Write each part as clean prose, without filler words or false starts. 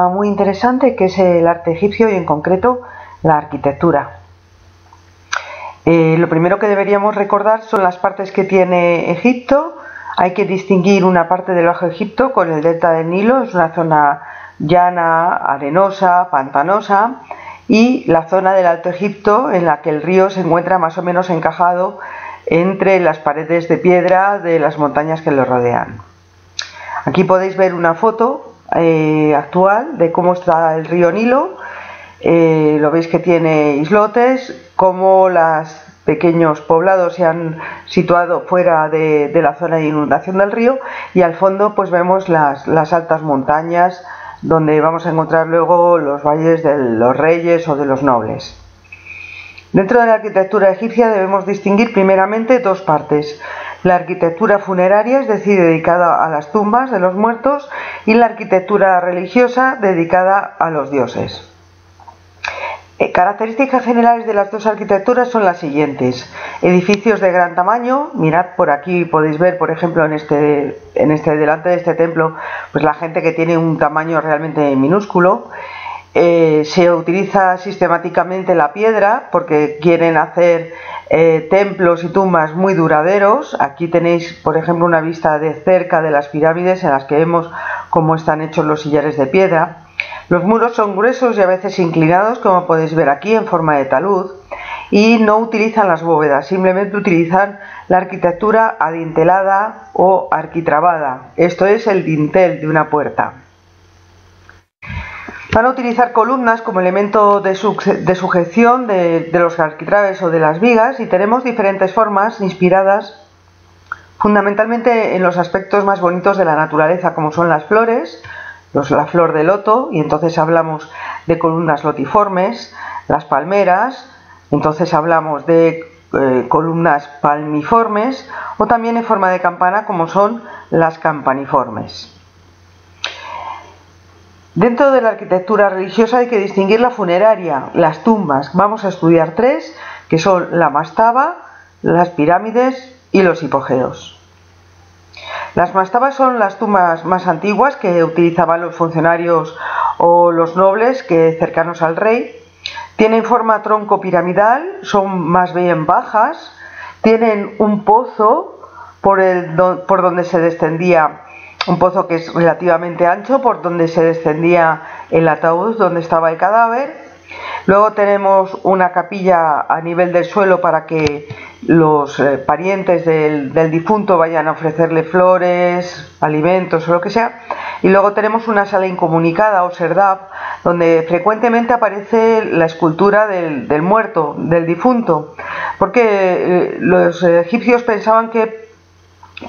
Muy interesante, que es el arte egipcio y en concreto la arquitectura. Lo primero que deberíamos recordar son las partes que tiene Egipto. Hay que distinguir una parte del Bajo Egipto con el delta del Nilo, es una zona llana, arenosa, pantanosa, y la zona del Alto Egipto en la que el río se encuentra más o menos encajado entre las paredes de piedra de las montañas que lo rodean. Aquí podéis ver una foto actual de cómo está el río Nilo. Lo veis que tiene islotes, cómo los pequeños poblados se han situado fuera de la zona de inundación del río, y al fondo pues vemos las altas montañas donde vamos a encontrar luego los valles de los reyes o de los nobles. Dentro de la arquitectura egipcia debemos distinguir primeramente dos partes: la arquitectura funeraria, es decir, dedicada a las tumbas de los muertos, y la arquitectura religiosa, dedicada a los dioses. Características generales de las dos arquitecturas son las siguientes: edificios de gran tamaño. Mirad, por aquí podéis ver, por ejemplo, delante de este templo, pues la gente que tiene un tamaño realmente minúsculo. Se utiliza sistemáticamente la piedra porque quieren hacer templos y tumbas muy duraderos. Aquí tenéis, por ejemplo, una vista de cerca de las pirámides en las que vemos cómo están hechos los sillares de piedra. Los muros son gruesos y a veces inclinados, como podéis ver aquí, en forma de talud, y no utilizan las bóvedas, simplemente utilizan la arquitectura adintelada o arquitrabada. Esto es el dintel de una puerta. Van a utilizar columnas como elemento de sujeción de los arquitraves o de las vigas, y tenemos diferentes formas inspiradas fundamentalmente en los aspectos más bonitos de la naturaleza, como son las flores, la flor de loto, y entonces hablamos de columnas lotiformes, las palmeras, entonces hablamos de columnas palmiformes, o también en forma de campana, como son las campaniformes. Dentro de la arquitectura religiosa hay que distinguir la funeraria, las tumbas. Vamos a estudiar tres, que son la mastaba, las pirámides y los hipogeos. Las mastabas son las tumbas más antiguas que utilizaban los funcionarios o los nobles cercanos al rey. Tienen forma tronco piramidal, son más bien bajas, tienen un pozo por donde se descendía, un pozo que es relativamente ancho, por donde se descendía el ataúd donde estaba el cadáver. Luego tenemos una capilla a nivel del suelo para que los parientes del difunto vayan a ofrecerle flores, alimentos o lo que sea. Y luego tenemos una sala incomunicada o serdab, donde frecuentemente aparece la escultura del muerto, del difunto, porque los egipcios pensaban que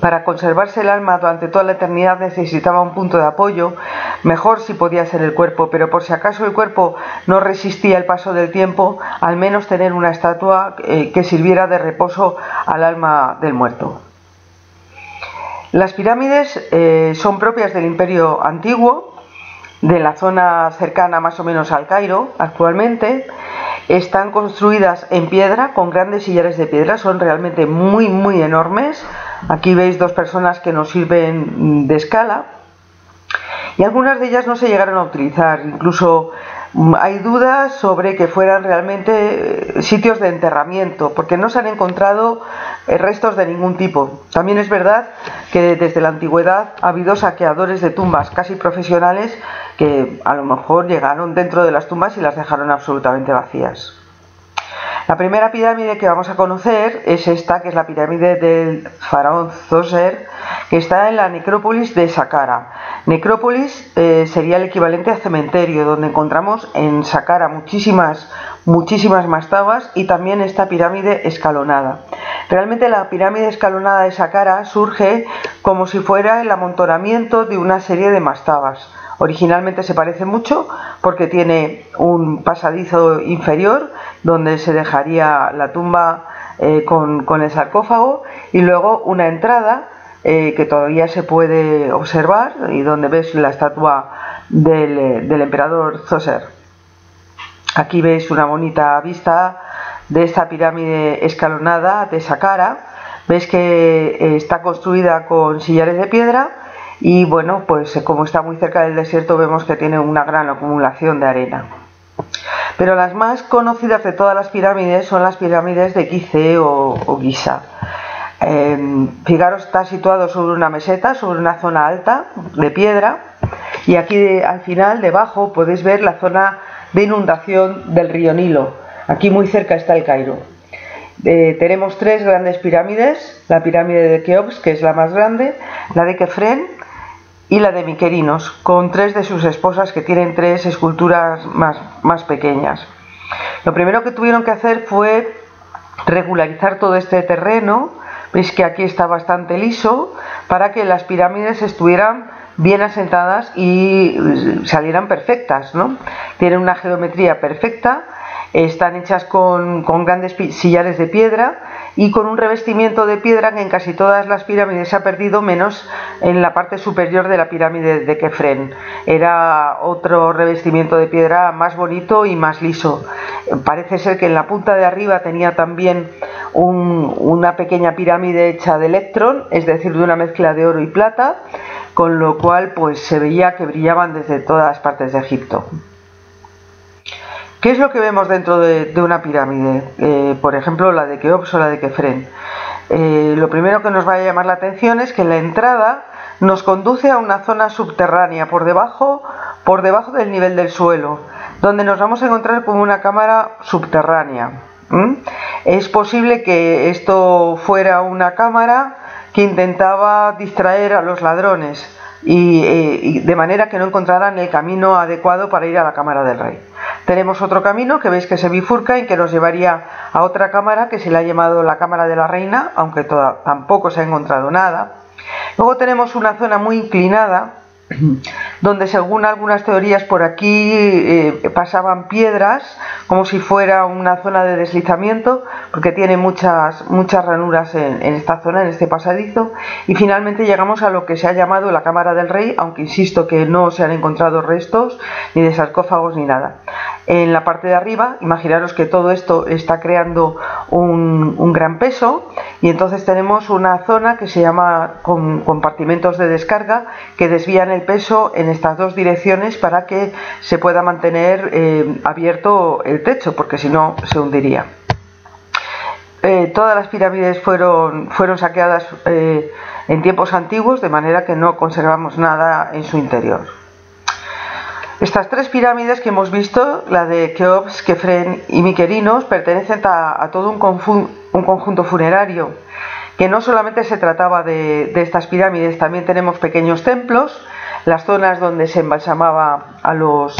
para conservarse el alma durante toda la eternidad necesitaba un punto de apoyo, mejor si podía ser el cuerpo, pero por si acaso el cuerpo no resistía el paso del tiempo, al menos tener una estatua que sirviera de reposo al alma del muerto. Las pirámides son propias del Imperio Antiguo, de la zona cercana más o menos al Cairo actualmente. Están construidas en piedra, con grandes sillares de piedra, son realmente muy enormes. Aquí veis dos personas que nos sirven de escala, y algunas de ellas no se llegaron a utilizar. Incluso hay dudas sobre que fueran realmente sitios de enterramiento, porque no se han encontrado restos de ningún tipo. También es verdad que desde la antigüedad ha habido saqueadores de tumbas casi profesionales que a lo mejor llegaron dentro de las tumbas y las dejaron absolutamente vacías. La primera pirámide que vamos a conocer es esta, que es la pirámide del faraón Zoser, que está en la necrópolis de Saqqara. Necrópolis sería el equivalente a cementerio, donde encontramos en Saqqara muchísimas mastabas y también esta pirámide escalonada. Realmente la pirámide escalonada de Saqqara surge como si fuera el amontonamiento de una serie de mastabas. Originalmente se parece mucho porque tiene un pasadizo inferior donde se dejaría la tumba con el sarcófago, y luego una entrada que todavía se puede observar y donde ves la estatua del emperador Zoser. Aquí veis una bonita vista de esta pirámide escalonada de Saqqara. Veis que está construida con sillares de piedra y bueno, pues como está muy cerca del desierto vemos que tiene una gran acumulación de arena. Pero las más conocidas de todas las pirámides son las pirámides de Gizeh o Giza. Fijaros, está situado sobre una meseta, sobre una zona alta de piedra, y aquí al final, debajo, podéis ver la zona de inundación del río Nilo. Aquí muy cerca está el Cairo. Tenemos tres grandes pirámides: la pirámide de Keops, que es la más grande, la de Kefren y la de Miquerinos, con tres de sus esposas que tienen tres esculturas más pequeñas. Lo primero que tuvieron que hacer fue regularizar todo este terreno. Veis que aquí está bastante liso, para que las pirámides estuvieran bien asentadas y salieran perfectas, ¿no? Tienen una geometría perfecta, están hechas con grandes sillares de piedra y con un revestimiento de piedra que en casi todas las pirámides se ha perdido, menos en la parte superior de la pirámide de Kefren. Era otro revestimiento de piedra más bonito y más liso. Parece ser que en la punta de arriba tenía también una pequeña pirámide hecha de electrón, es decir, de una mezcla de oro y plata, con lo cual pues se veía que brillaban desde todas partes de Egipto. ¿Qué es lo que vemos dentro de una pirámide? Por ejemplo, la de Keops o la de Kefren. Lo primero que nos va a llamar la atención es que la entrada nos conduce a una zona subterránea por debajo del nivel del suelo, donde nos vamos a encontrar con una cámara subterránea. Es posible que esto fuera una cámara que intentaba distraer a los ladrones y de manera que no encontraran el camino adecuado para ir a la cámara del rey. Tenemos otro camino que veis que se bifurca y que nos llevaría a otra cámara que se le ha llamado la cámara de la reina, aunque tampoco se ha encontrado nada. Luego tenemos una zona muy inclinada, donde según algunas teorías por aquí pasaban piedras, como si fuera una zona de deslizamiento, porque tiene muchas ranuras en esta zona, en este pasadizo. Y finalmente llegamos a lo que se ha llamado la cámara del rey, aunque insisto que no se han encontrado restos ni de sarcófagos ni nada. En la parte de arriba, imaginaros que todo esto está creando un gran peso, y entonces tenemos una zona que se llama con compartimentos de descarga que desvían el peso en estas dos direcciones para que se pueda mantener abierto el techo, porque si no se hundiría. Todas las pirámides fueron saqueadas en tiempos antiguos, de manera que no conservamos nada en su interior. Estas tres pirámides que hemos visto, la de Keops, Kefren y Miquerinos, pertenecen a todo un conjunto funerario, que no solamente se trataba de estas pirámides, también tenemos pequeños templos, las zonas donde se embalsamaba a los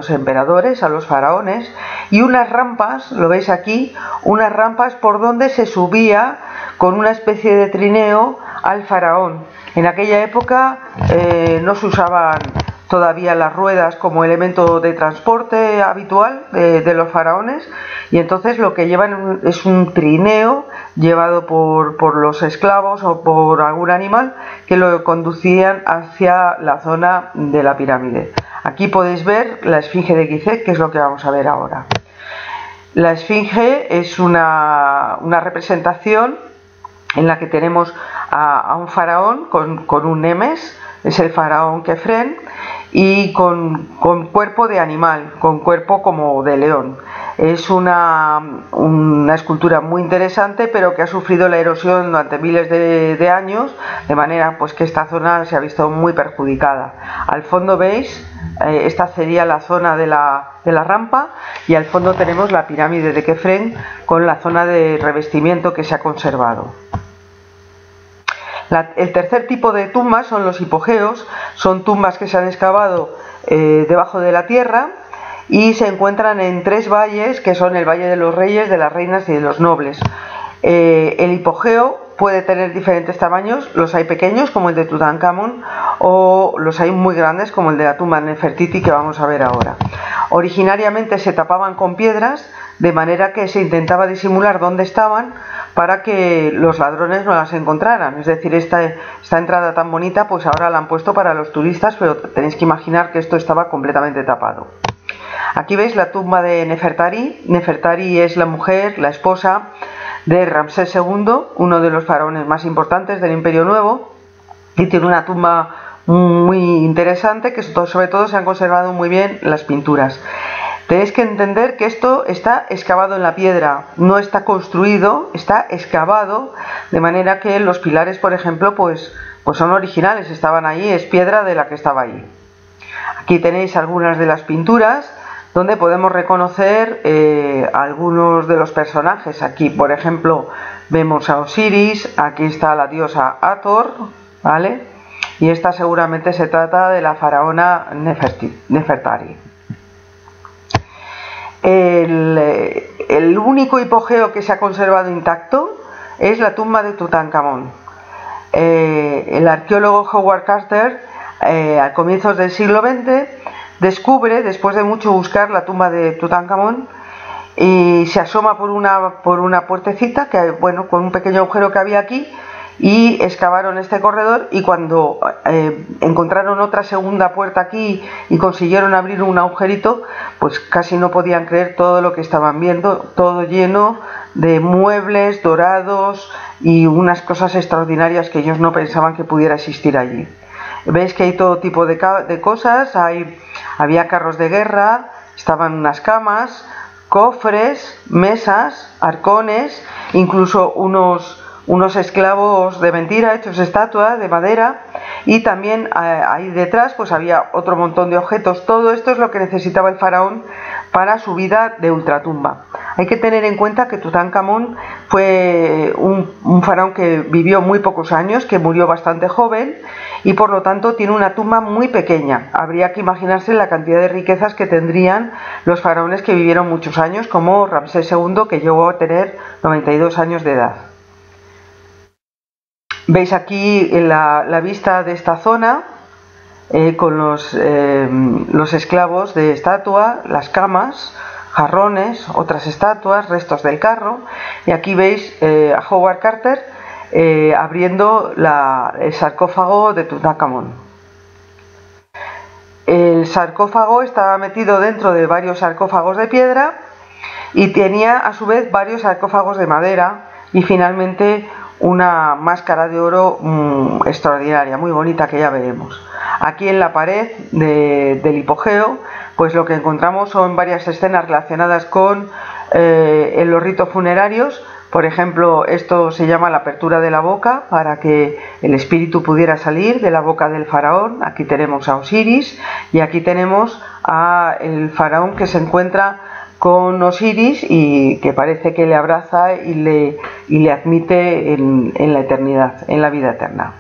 emperadores, a los faraones, y unas rampas, lo veis aquí, unas rampas por donde se subía con una especie de trineo al faraón. En aquella época no se usaban todavía las ruedas como elemento de transporte habitual de los faraones, y entonces lo que llevan es un trineo llevado por los esclavos o por algún animal que lo conducían hacia la zona de la pirámide. Aquí podéis ver la esfinge de Gizeh, que es lo que vamos a ver ahora. La esfinge es una representación en la que tenemos a un faraón con un nemes, es el faraón Kefren, y con cuerpo de animal, con cuerpo como de león. Es una escultura muy interesante, pero que ha sufrido la erosión durante miles de años, de manera pues que esta zona se ha visto muy perjudicada. Al fondo veis, esta sería la zona de la rampa, y al fondo tenemos la pirámide de Kefren con la zona de revestimiento que se ha conservado. El tercer tipo de tumbas son los hipogeos, son tumbas que se han excavado debajo de la tierra y se encuentran en tres valles, que son el Valle de los Reyes, de las Reinas y de los Nobles. El hipogeo puede tener diferentes tamaños, los hay pequeños como el de Tutankamón, o los hay muy grandes como el de la tumba de Nefertiti, que vamos a ver ahora. Originariamente se tapaban con piedras, de manera que se intentaba disimular dónde estaban para que los ladrones no las encontraran. Es decir, esta entrada tan bonita pues ahora la han puesto para los turistas, pero tenéis que imaginar que esto estaba completamente tapado. Aquí veis la tumba de Nefertari. Nefertari es la mujer, la esposa de Ramsés II, uno de los faraones más importantes del Imperio Nuevo, y tiene una tumba muy interesante, que sobre todo se han conservado muy bien las pinturas. Tenéis que entender que esto está excavado en la piedra, no está construido, está excavado, de manera que los pilares, por ejemplo, pues son originales, estaban ahí, es piedra de la que estaba ahí. Aquí tenéis algunas de las pinturas donde podemos reconocer algunos de los personajes. Aquí, por ejemplo, vemos a Osiris, aquí está la diosa Hathor, ¿vale? Y esta seguramente se trata de la faraona Nefertari. El único hipogeo que se ha conservado intacto es la tumba de Tutankamón. El arqueólogo Howard Carter, a comienzos del siglo XX, descubre, después de mucho buscar, la tumba de Tutankamón y se asoma por una puertecita, que, bueno, con un pequeño agujero que había aquí, y excavaron este corredor, y cuando encontraron otra segunda puerta aquí y consiguieron abrir un agujerito, pues casi no podían creer todo lo que estaban viendo, todo lleno de muebles dorados y unas cosas extraordinarias que ellos no pensaban que pudiera existir allí. Veis que hay todo tipo de cosas, había carros de guerra, estaban unas camas, cofres, mesas, arcones, incluso unos esclavos de mentira hechos estatuas de madera, y también ahí detrás pues había otro montón de objetos. Todo esto es lo que necesitaba el faraón para su vida de ultratumba. Hay que tener en cuenta que Tutankamón fue un faraón que vivió muy pocos años, que murió bastante joven, y por lo tanto tiene una tumba muy pequeña. Habría que imaginarse la cantidad de riquezas que tendrían los faraones que vivieron muchos años, como Ramsés II, que llegó a tener 92 años de edad. Veis aquí la vista de esta zona, con los esclavos de estatua, las camas, jarrones, otras estatuas, restos del carro, y aquí veis a Howard Carter abriendo el sarcófago de Tutankamón. El sarcófago estaba metido dentro de varios sarcófagos de piedra y tenía a su vez varios sarcófagos de madera, y finalmente una máscara de oro extraordinaria, muy bonita, que ya veremos. Aquí en la pared del hipogeo, pues lo que encontramos son varias escenas relacionadas con los ritos funerarios. Por ejemplo, esto se llama la apertura de la boca, para que el espíritu pudiera salir de la boca del faraón. Aquí tenemos a Osiris, y aquí tenemos al faraón que se encuentra con Osiris y que parece que le abraza y le admite en la eternidad, en la vida eterna.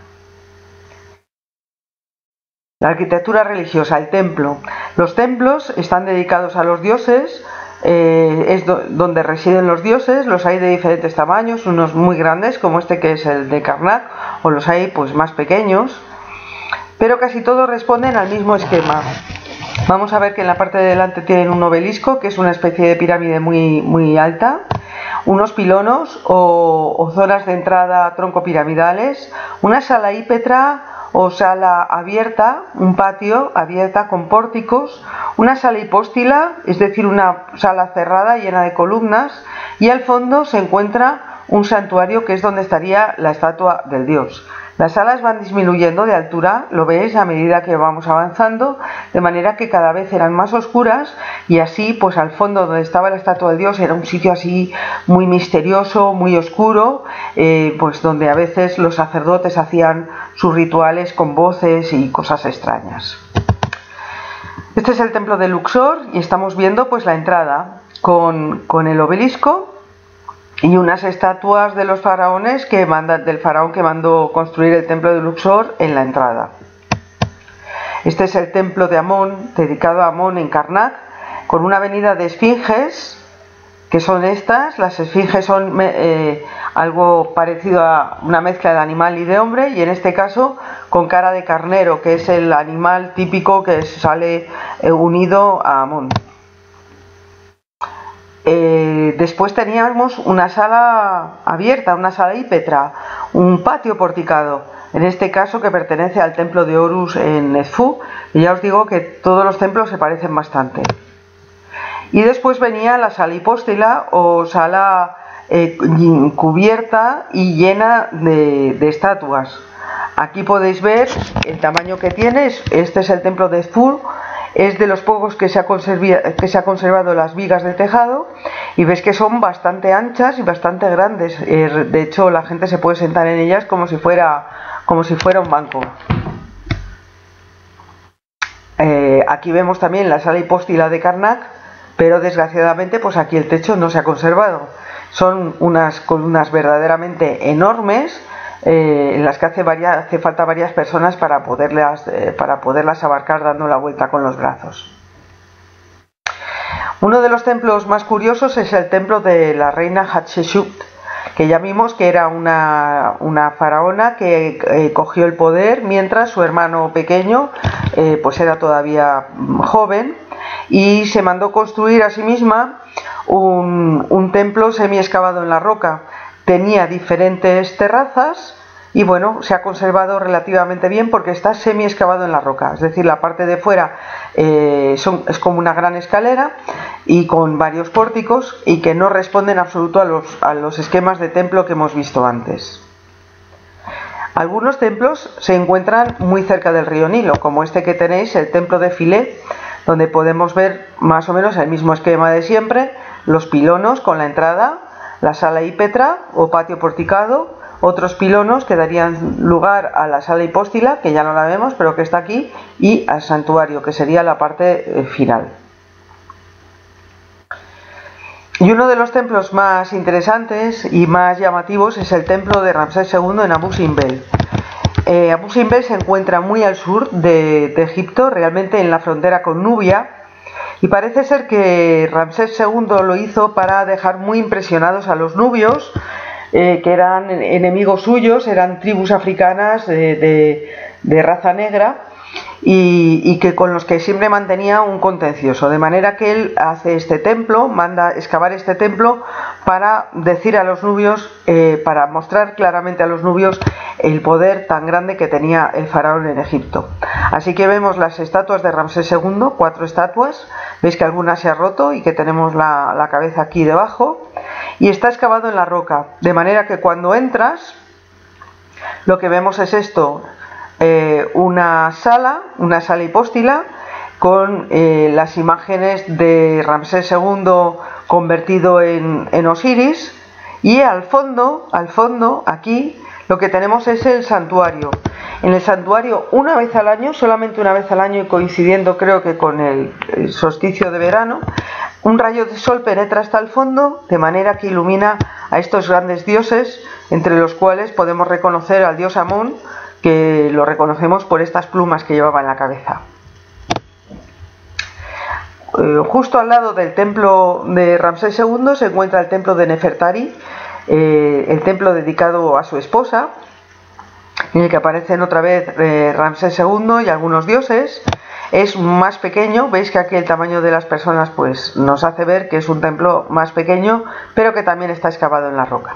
La arquitectura religiosa, el templo. Los templos están dedicados a los dioses, es donde residen los dioses. Los hay de diferentes tamaños, unos muy grandes como este que es el de Karnak, o los hay pues más pequeños, pero casi todos responden al mismo esquema. Vamos a ver que en la parte de delante tienen un obelisco, que es una especie de pirámide muy, muy alta, unos pilonos o zonas de entrada troncopiramidales, una sala hípetra o sala abierta, un patio abierta con pórticos, una sala hipóstila, es decir, una sala cerrada llena de columnas, y al fondo se encuentra un santuario, que es donde estaría la estatua del dios. Las salas van disminuyendo de altura, lo veis, a medida que vamos avanzando, de manera que cada vez eran más oscuras, y así pues al fondo donde estaba la estatua del dios era un sitio así muy misterioso, muy oscuro, pues donde a veces los sacerdotes hacían sus rituales con voces y cosas extrañas. Este es el templo de Luxor, y estamos viendo pues la entrada con el obelisco y unas estatuas de los faraones del faraón que mandó construir el templo de Luxor en la entrada. Este es el templo de Amón, dedicado a Amón en Karnak, con una avenida de esfinges, que son estas. Las esfinges son algo parecido a una mezcla de animal y de hombre, y en este caso con cara de carnero, que es el animal típico que sale unido a Amón. Después teníamos una sala abierta, una sala hípetra, un patio porticado, en este caso que pertenece al templo de Horus en Edfu, y ya os digo que todos los templos se parecen bastante. Y después venía la sala hipóstila o sala cubierta y llena de estatuas. Aquí podéis ver el tamaño que tiene. Este es el templo de Edfu. Es de los pocos que se ha conservado las vigas de tejado, y ves que son bastante anchas y bastante grandes. De hecho, la gente se puede sentar en ellas como si fuera un banco. Aquí vemos también la sala hipóstila de Karnak, pero desgraciadamente pues aquí el techo no se ha conservado. Son unas columnas verdaderamente enormes, en las que hace falta varias personas para poderlas abarcar dando la vuelta con los brazos. Uno de los templos más curiosos es el templo de la reina Hatshepsut, que ya vimos que era una faraona que cogió el poder mientras su hermano pequeño pues era todavía joven, y se mandó construir a sí misma un templo semi excavado en la roca. Tenía diferentes terrazas y bueno, se ha conservado relativamente bien porque está semi excavado en la roca, es decir, la parte de fuera es como una gran escalera y con varios pórticos, y que no responden en absoluto a los esquemas de templo que hemos visto antes. Algunos templos se encuentran muy cerca del río Nilo, como este que tenéis, el templo de Philae, donde podemos ver más o menos el mismo esquema de siempre: los pilonos con la entrada, la sala hípetra o patio porticado, otros pilonos que darían lugar a la sala hipóstila, que ya no la vemos pero que está aquí, y al santuario, que sería la parte final. Y uno de los templos más interesantes y más llamativos es el templo de Ramsés II en Abu Simbel. Abu Simbel se encuentra muy al sur de Egipto, realmente en la frontera con Nubia, y parece ser que Ramsés II lo hizo para dejar muy impresionados a los nubios, que eran enemigos suyos, eran tribus africanas de raza negra, y que con los que siempre mantenía un contencioso, de manera que él hace este templo, manda excavar este templo para decir a los nubios, para mostrar claramente a los nubios el poder tan grande que tenía el faraón en Egipto. Así que vemos las estatuas de Ramsés II, 4 estatuas, veis que alguna se ha roto y que tenemos la cabeza aquí debajo, y está excavado en la roca, de manera que cuando entras lo que vemos es esto: una sala hipóstila con las imágenes de Ramsés II convertido en Osiris, y al fondo aquí lo que tenemos es el santuario. En el santuario, una vez al año, solamente una vez al año, y coincidiendo creo que con el solsticio de verano, un rayo de sol penetra hasta el fondo, de manera que ilumina a estos grandes dioses, entre los cuales podemos reconocer al dios Amón, que lo reconocemos por estas plumas que llevaba en la cabeza. Justo al lado del templo de Ramsés II se encuentra el templo de Nefertari, el templo dedicado a su esposa, en el que aparecen otra vez Ramsés II y algunos dioses. Es más pequeño, veis que aquí el tamaño de las personas pues nos hace ver que es un templo más pequeño, pero que también está excavado en la roca.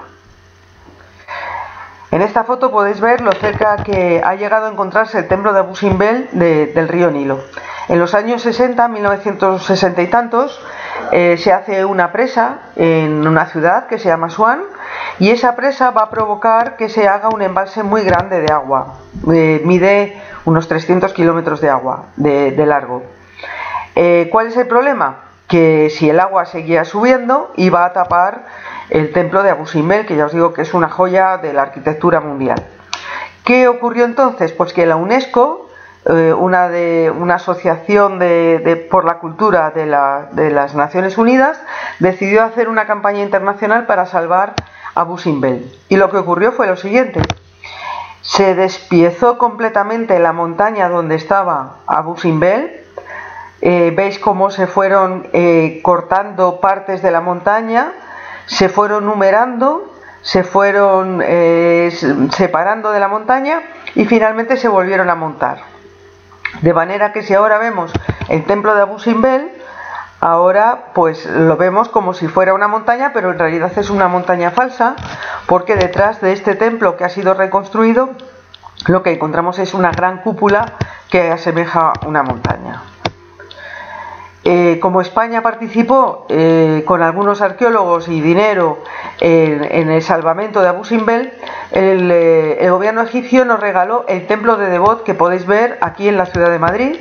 En esta foto podéis ver lo cerca que ha llegado a encontrarse el templo de Abu Simbel del río Nilo. En los años 60, 1960 y tantos, se hace una presa en una ciudad que se llama Asuán, y esa presa va a provocar que se haga un embalse muy grande de agua. Mide unos 300 kilómetros de agua de largo. ¿Cuál es el problema? Que si el agua seguía subiendo iba a tapar el templo de Abu Simbel, que ya os digo que es una joya de la arquitectura mundial. ¿Qué ocurrió entonces? Pues que la UNESCO, una asociación por la cultura de las Naciones Unidas, decidió hacer una campaña internacional para salvar Abu Simbel. Y lo que ocurrió fue lo siguiente: se despiezó completamente la montaña donde estaba Abu Simbel. Veis cómo se fueron cortando partes de la montaña, se fueron numerando, se fueron separando de la montaña y finalmente se volvieron a montar. De manera que si ahora vemos el templo de Abu Simbel, ahora pues lo vemos como si fuera una montaña, pero en realidad es una montaña falsa, porque detrás de este templo que ha sido reconstruido lo que encontramos es una gran cúpula que asemeja una montaña. Como España participó con algunos arqueólogos y dinero en el salvamento de Abu Simbel, el gobierno egipcio nos regaló el templo de Devot, que podéis ver aquí en la ciudad de Madrid.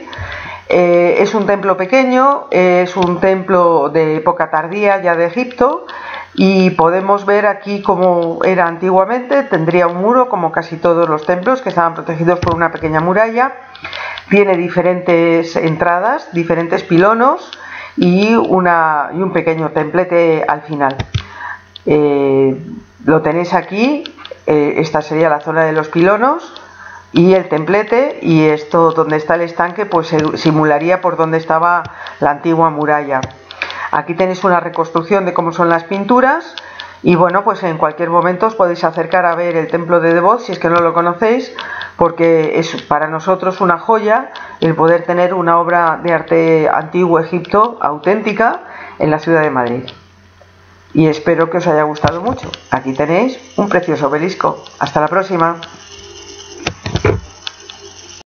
Es un templo pequeño, es un templo de época tardía ya de Egipto, y podemos ver aquí cómo era antiguamente. Tendría un muro como casi todos los templos, que estaban protegidos por una pequeña muralla. Tiene diferentes entradas, diferentes pilonos y un pequeño templete al final. Lo tenéis aquí. Esta sería la zona de los pilonos y el templete, y esto donde está el estanque pues simularía por donde estaba la antigua muralla. Aquí tenéis una reconstrucción de cómo son las pinturas, y bueno, pues en cualquier momento os podéis acercar a ver el templo de Devot si es que no lo conocéis, porque es para nosotros una joya el poder tener una obra de arte antiguo Egipto auténtica en la ciudad de Madrid. Y espero que os haya gustado mucho. Aquí tenéis un precioso obelisco. Hasta la próxima.